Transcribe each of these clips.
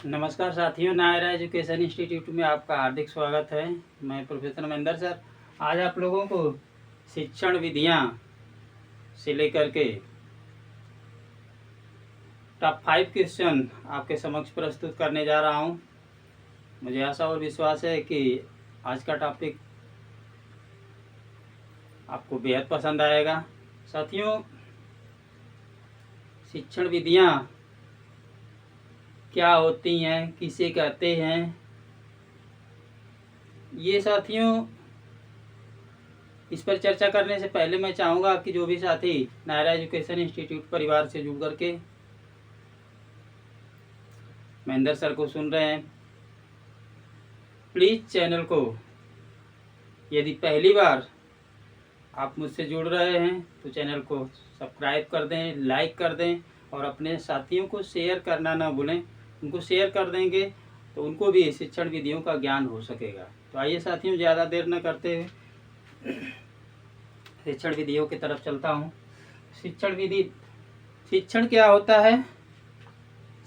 नमस्कार साथियों, Naira education institute में आपका हार्दिक स्वागत है। मैं प्रोफेसर महेंद्र सर आज आप लोगों को शिक्षण विधियां से लेकर के टॉप 5 क्वेश्चन आपके समक्ष प्रस्तुत करने जा रहा हूं। मुझे आशा और विश्वास है कि आज का टॉपिक आपको बेहद पसंद आएगा। साथियों, शिक्षण विधियां क्या होती हैं, किसे कहते हैं, ये साथियों इस पर चर्चा करने से पहले मैं चाहूँगा कि जो भी साथी नायरा एजुकेशन इंस्टीट्यूट परिवार से जुड़ करके महेंद्र सर को सुन रहे हैं, प्लीज़ चैनल को यदि पहली बार आप मुझसे जुड़ रहे हैं तो चैनल को सब्सक्राइब कर दें, लाइक कर दें और अपने साथियों को शेयर करना ना भूलें। उनको शेयर कर देंगे तो उनको भी शिक्षण विधियों का ज्ञान हो सकेगा। तो आइए साथियों, ज़्यादा देर न करते हुए शिक्षण विधियों की तरफ चलता हूँ। शिक्षण विधि, शिक्षण क्या होता है?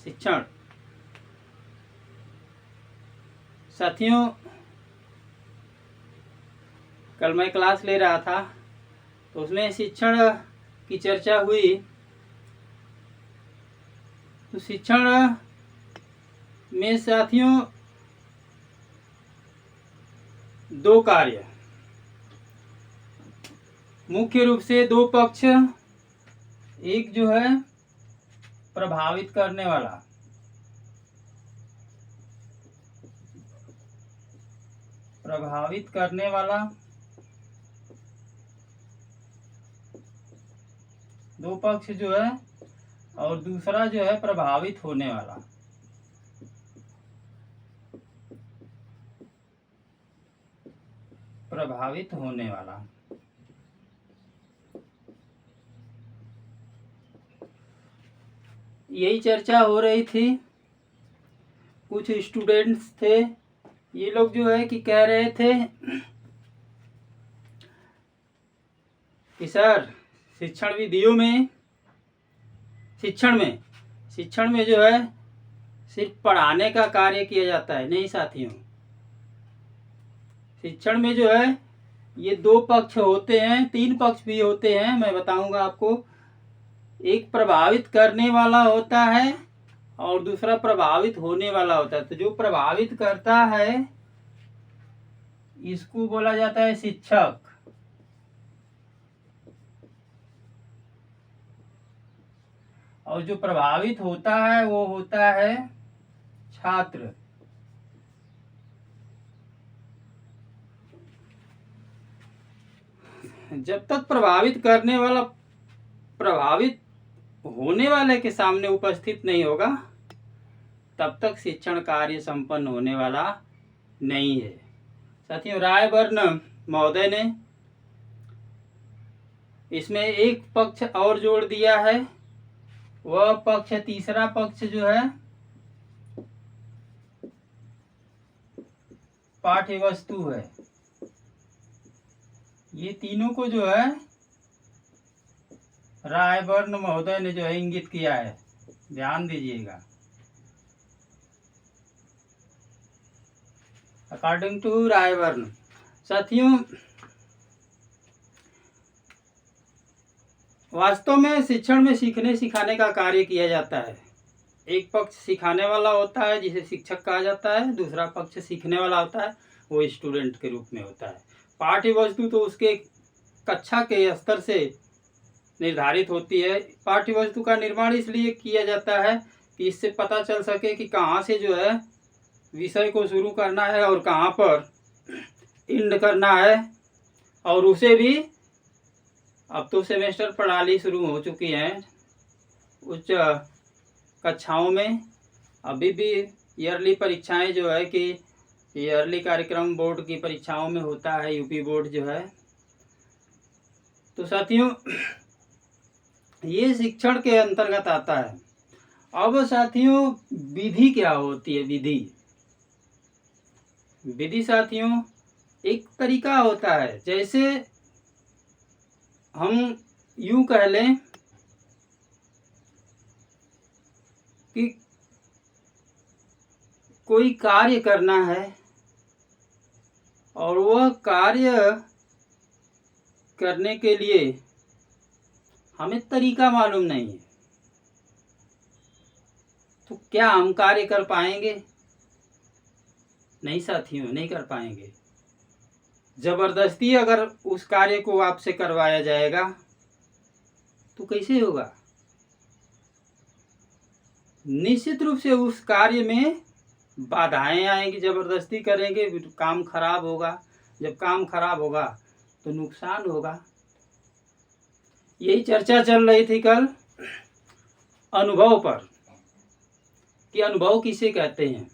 शिक्षण साथियों, कल मैं क्लास ले रहा था तो उसमें शिक्षण की चर्चा हुई। तो शिक्षण में साथियों दो कार्य, मुख्य रूप से दो पक्ष, एक जो है प्रभावित करने वाला, दो पक्ष जो है, और दूसरा जो है प्रभावित होने वाला। यही चर्चा हो रही थी। कुछ स्टूडेंट्स थे, ये लोग जो है कि कह रहे थे कि सर शिक्षण विधियों में, शिक्षण में जो है सिर्फ पढ़ाने का कार्य किया जाता है। नहीं साथियों, शिक्षण में जो है ये दो पक्ष होते हैं, तीन पक्ष भी होते हैं, मैं बताऊंगा आपको। एक प्रभावित करने वाला होता है और दूसरा प्रभावित होने वाला होता है। तो जो प्रभावित करता है इसको बोला जाता है शिक्षक, और जो प्रभावित होता है वो होता है छात्र। जब तक प्रभावित करने वाला प्रभावित होने वाले के सामने उपस्थित नहीं होगा तब तक शिक्षण कार्य संपन्न होने वाला नहीं है। साथियों, रायबर्न महोदय ने इसमें एक पक्ष और जोड़ दिया है। वह पक्ष, तीसरा पक्ष जो है पाठ्य वस्तु है। ये तीनों को जो है रायबर्न महोदय ने जो है इंगित किया है, ध्यान दीजिएगा। According to Ryburn. साथियों, वास्तव में शिक्षण में सीखने सिखाने का कार्य किया जाता है। एक पक्ष सिखाने वाला होता है जिसे शिक्षक कहा जाता है, दूसरा पक्ष सीखने वाला होता है, वो स्टूडेंट के रूप में होता है। पाठ्य वस्तु तो उसके कक्षा के स्तर से निर्धारित होती है। पाठ्य वस्तु का निर्माण इसलिए किया जाता है कि इससे पता चल सके कि कहाँ से जो है विषय को शुरू करना है और कहाँ पर एंड करना है। और उसे भी, अब तो सेमेस्टर प्रणाली शुरू हो चुकी है उच्च कक्षाओं में, अभी भी ईयरली परीक्षाएं जो है कि ईयरली कार्यक्रम बोर्ड की परीक्षाओं में होता है, यूपी बोर्ड जो है। तो साथियों, ये शिक्षण के अंतर्गत आता है। अब साथियों, विधि क्या होती है? विधि साथियों एक तरीका होता है। जैसे हम यूं कह लें कि कोई कार्य करना है और वह कार्य करने के लिए हमें तरीका मालूम नहीं है, तो क्या हम कार्य कर पाएंगे? नहीं साथियों, नहीं कर पाएंगे। जबरदस्ती अगर उस कार्य को आपसे करवाया जाएगा तो कैसे होगा? निश्चित रूप से उस कार्य में बाधाएं आएंगी। जबरदस्ती करेंगे, काम खराब होगा। जब काम खराब होगा तो नुकसान होगा। यही चर्चा चल रही थी कल अनुभव पर, कि अनुभव किसे कहते हैं।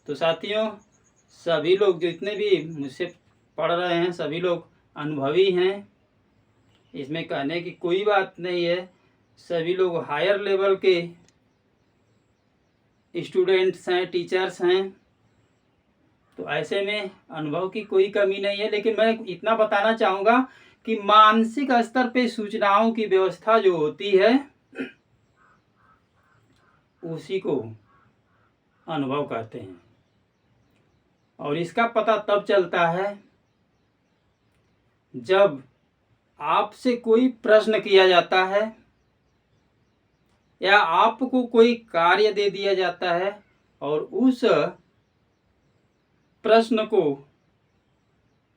तो साथियों, सभी लोग जितने भी मुझसे पढ़ रहे हैं सभी लोग अनुभवी हैं, इसमें कहने की कोई बात नहीं है। सभी लोग हायर लेवल के स्टूडेंट्स हैं, टीचर्स हैं, तो ऐसे में अनुभव की कोई कमी नहीं है। लेकिन मैं इतना बताना चाहूँगा कि मानसिक स्तर पे सूचनाओं की व्यवस्था जो होती है उसी को अनुभव कहते हैं। और इसका पता तब चलता है जब आपसे कोई प्रश्न किया जाता है या आपको कोई कार्य दे दिया जाता है और उस प्रश्न को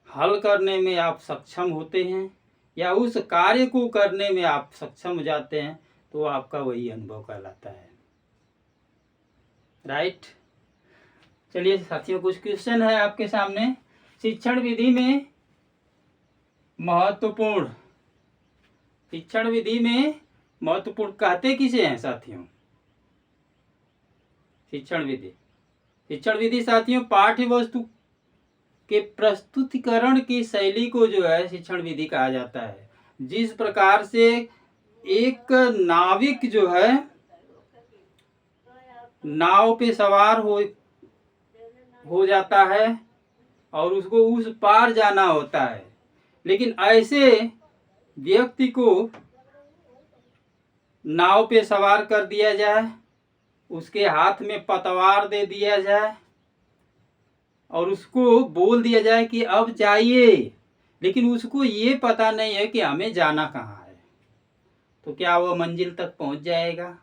हल करने में आप सक्षम होते हैं या उस कार्य को करने में आप सक्षम हो जाते हैं, तो आपका वही अनुभव कहलाता है। राइट। चलिए साथियों, कुछ क्वेश्चन है आपके सामने। शिक्षण विधि में महत्वपूर्ण, शिक्षण विधि में महत्वपूर्ण कहते किसे हैं साथियों? शिक्षण विधि साथियों पाठ्य वस्तु के प्रस्तुतिकरण की शैली को जो है शिक्षण विधि कहा जाता है। जिस प्रकार से एक नाविक जो है नाव पे सवार हो जाता है और उसको उस पार जाना होता है, लेकिन ऐसे व्यक्ति को नाव पे सवार कर दिया जाए, उसके हाथ में पतवार दे दिया जाए और उसको बोल दिया जाए कि अब जाइए, लेकिन उसको ये पता नहीं है कि हमें जाना कहाँ है, तो क्या वह मंजिल तक पहुंच जाएगा?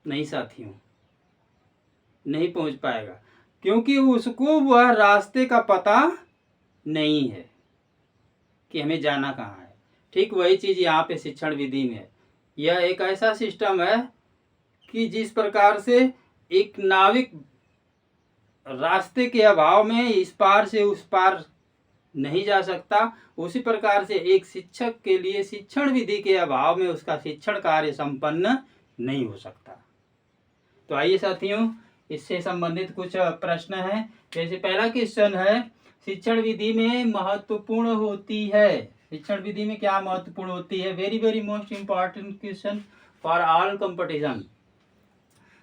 नहीं साथियों, नहीं पहुंच पाएगा, क्योंकि उसको वह रास्ते का पता नहीं है कि हमें जाना कहाँ है। ठीक वही चीज यहाँ पे शिक्षण विधि में है। यह एक ऐसा सिस्टम है कि जिस प्रकार से एक नाविक रास्ते के अभाव में इस पार से उस पार नहीं जा सकता, उसी प्रकार से एक शिक्षक के लिए शिक्षण विधि के अभाव में उसका शिक्षण कार्य संपन्न नहीं हो सकता। तो आइए साथियों, इससे संबंधित कुछ प्रश्न हैं। जैसे पहला क्वेश्चन है, शिक्षण विधि में महत्वपूर्ण होती है, शिक्षण विधि में क्या महत्वपूर्ण होती है? Very very most important question for all competition.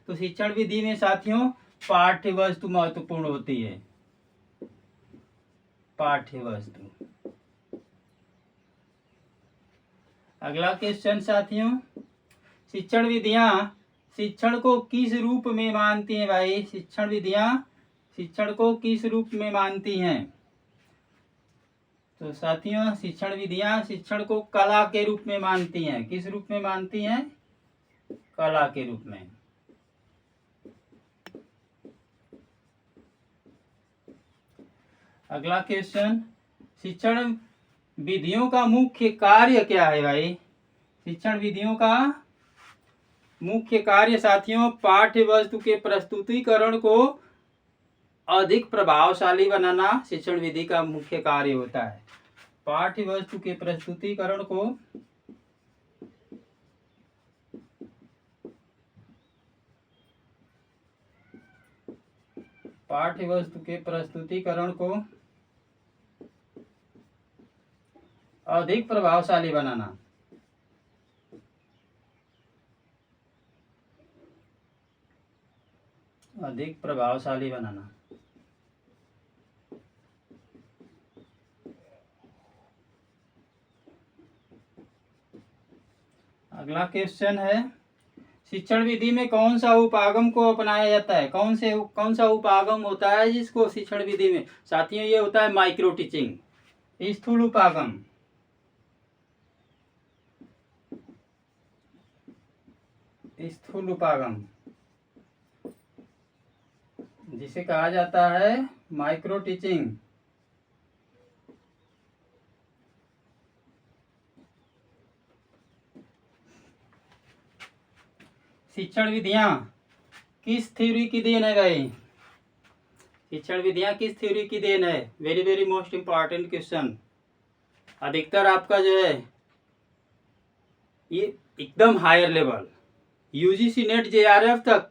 तो शिक्षण विधि में साथियों पाठ्य वस्तु महत्वपूर्ण होती है। पाठ्य वस्तु। अगला क्वेश्चन साथियों, शिक्षण विधियां शिक्षण को किस रूप में मानती हैं? भाई, शिक्षण विधियां शिक्षण को किस रूप में मानती हैं? तो साथियों, शिक्षण विधियां शिक्षण को कला के रूप में मानती हैं। किस रूप में मानती हैं? कला के रूप में। अगला क्वेश्चन, शिक्षण विधियों का मुख्य कार्य क्या है? भाई, शिक्षण विधियों का मुख्य कार्य साथियों पाठ्य वस्तु के प्रस्तुतिकरण को अधिक प्रभावशाली बनाना शिक्षण विधि का मुख्य कार्य होता है। पाठ्य वस्तु के प्रस्तुतिकरण को अधिक प्रभावशाली बनाना। अधिक प्रभावशाली बनाना। अगला क्वेश्चन है, शिक्षण विधि में कौन सा उपागम को अपनाया जाता है? कौन सा उपागम होता है जिसको शिक्षण विधि में? साथियों, ये होता है माइक्रो टीचिंग, स्थूल उपागम। स्थूल उपागम जिसे कहा जाता है माइक्रो टीचिंग। शिक्षण विधियां किस थ्योरी की देन है भाई? शिक्षण विधियां किस थ्योरी की देन है? Very very most important question. अधिकतर आपका जो है ये एकदम higher level UGC NET JRF तक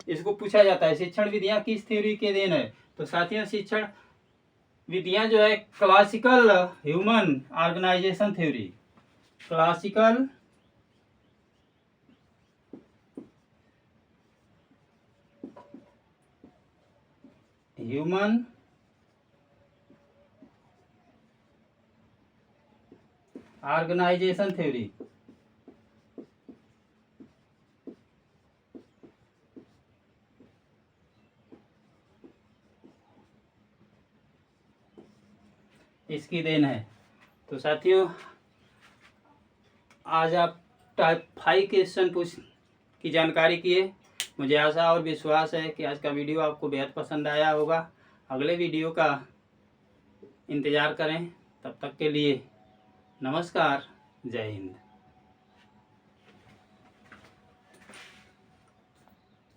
इसको पूछा जाता है, शिक्षण विधियां किस थ्योरी के देन है। तो साथियों, शिक्षण विधियां जो है classical human organisation theory, classical human organisation theory, इसकी देन है। तो साथियों, आज आप टाइप 5 क्वेश्चन की जानकारी किए। मुझे आशा और विश्वास है कि आज का वीडियो आपको बेहद पसंद आया होगा। अगले वीडियो का इंतज़ार करें। तब तक के लिए नमस्कार, जय हिंद।